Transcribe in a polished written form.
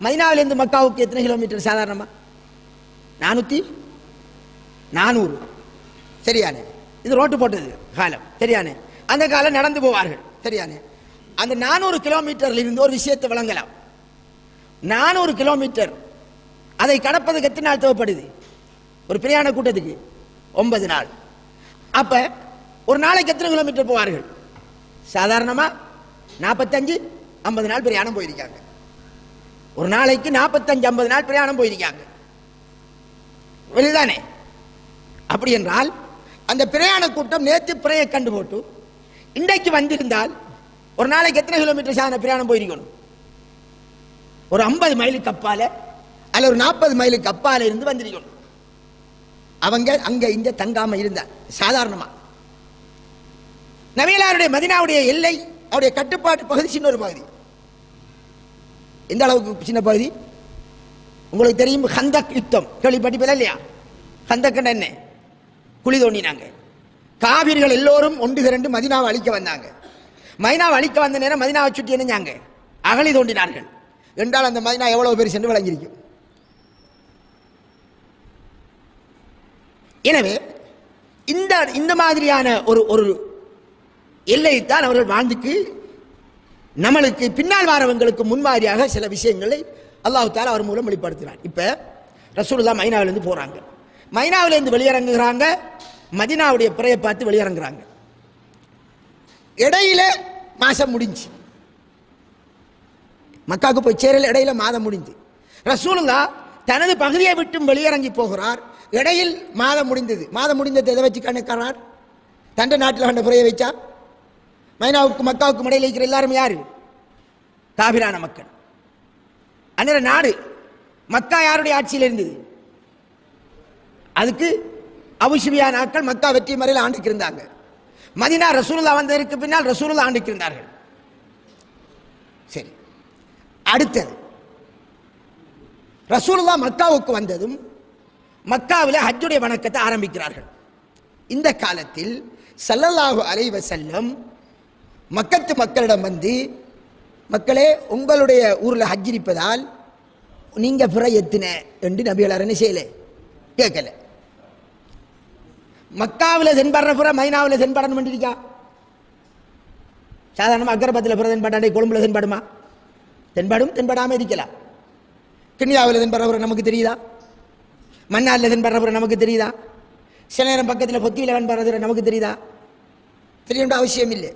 மதீனாவிலிருந்து மக்காவுக்கு எத்தனை கிலோமீட்டர் சாதாரணமா? 400. சரியானே? இது ரோட்டு போட்டது காலம். சரியானே? அந்த காலம் நடந்து போவார்கள். சரியானே? அந்த 400 கிலோமீட்டர்ல இருந்து ஒரு விஷயத்தை வழங்கலாம். 400 கிலோமீட்டர் அதை கடப்பதுக்கு எத்தனை நாள் தேவைப்படுது? ஒரு பிரயாண கூட்டத்துக்கு 9 நாள். அப்ப ஒரு நாளைக்கு எத்தனை கிலோமீட்டர் போவார்கள்? சாதாரணமா 45-50 நாள் பிரயாணம் போயிருக்காங்க. ஒரு நாளைக்கு 45-50 நாள் பிரயாணம் போயிருக்காங்க. வெளிதானே? அப்படி என்றால் அந்த பிரயாண கூட்டம் நேற்று பிறைய கண்டு போட்டு இன்றைக்கு வந்திருந்தால் ஒரு நாளைக்கு எத்தனை கிலோமீட்டர் சாதாரண பிரயாணம் போயிருக்கணும்? ஒரு 50 மைலுக்கு அப்பால அல்ல ஒரு 40 மைலுக்கு அப்பால இருந்து வந்திருக்கணும். அவங்க அங்க இங்க தங்காம இருந்தார். சாதாரணமா நபிகளாருடைய மதீனாவுடைய எல்லை அவருடைய கட்டுப்பாட்டு பகுதி சின்ன ஒரு பகுதி. எந்த அளவுக்கு சின்ன பகுதி? உங்களுக்கு தெரியும், ஹந்தக் யுத்தம் கேள்விப்பட்டிருப்பீங்களா இல்லையா? ஹந்தக் என்ன? குழி தோண்டினாங்க. காவிர்கள் எல்லோரும் ஒன்று திரண்டு மதீனாவை அழிக்க வந்தாங்க. மதீனாவை அழிக்க வந்த நேரம் மதீனாவை சுற்றி என்னஞ்சாங்க? அகழி தோண்டினார்கள். என்றால் அந்த மதீனா எவ்வளவு பேர் சென்று விளங்கியிருக்கும். எனவே இந்த மாதிரியான ஒரு எல்லைத்தான் அவர்கள் வாழ்ந்துக்கு நம்மளுக்கு பின்னால் வாரவங்களுக்கு முன்மாதிரியாக சில விஷயங்களை அல்லாஹ் தஆலா அவர் மூலம் வெளிப்படுத்தினார். இப்ப ரசூலுல்லாஹ் மதீனாவிலிருந்து போறாங்க. மதீனாவிலிருந்து வெளியிறங்குறாங்க. மதீனாவுடைய பிறையை பார்த்து வெளியிறங்குறாங்க. இடையில மாசம் முடிஞ்சு மக்காவுக்கு போய் சேரல. இடையில மாதம் முடிஞ்சு ரசூலுல்லாஹ் தனது பகுதியை விட்டு வெளியிறங்கி போகிறார். இடையில் மாதம் முடிந்தது. மாதம் முடிந்தது எதை வச்சு கணக்கானார்? தண்டை நாட்டில் கண்ட பிறையை வச்சா? மதீனாவுக்கும் மக்காவுக்கும் இடையில் இருக்கிற எல்லாரும் யாரு? காபிரான மக்கள். அந்நேர நாடு மக்கா யாருடைய ஆட்சியில் இருந்தது? அதுக்கு அபூ சுஃபியான் ஆட்கள் மக்கா வெற்றி முறையில் ஆண்டுக்கு இருந்தாங்க. மதீனா ரசூலுல்லாஹ் வந்ததற்கு பின்னால் ரசூலுல்லாஹ் ஆண்டுக்கு இருந்தார்கள். சரி, அடுத்தது ரசூலுல்லாஹ் மக்காவுக்கு வந்ததும் மக்காவில் ஹஜ்ஜுடைய வணக்கத்தை ஆரம்பிக்கிறார்கள். இந்த காலத்தில் ஸல்லல்லாஹு அலைஹி வஸல்லம் மக்கத்து மக்களிடம் வந்து, மக்களே உங்களுடைய ஊரில் ஹஜ் இருப்பதால் நீங்க பிற எத்தின என்று நபிகளார் என்ன செய்யல? கேட்கல. மக்காவில் தென்படுற பிற மதீனாவில் தென்படணும் இருக்கா? சாதாரணமாக அக்கரபத்தில் பிற தென்படாண்டே கொழும்புல தென்படுமா? தென்படும், தென்படாம இருக்கலாம். கிண்ணியாவில் தென்படுற நமக்கு தெரியுதா? மன்னாரில் தென்படுற நமக்கு தெரியுதா? சில நேரம் பக்கத்தில் பொத்தியில் தென்படுறது நமக்கு தெரியுதா? தெரிய வேண்டிய அவசியம் இல்லை.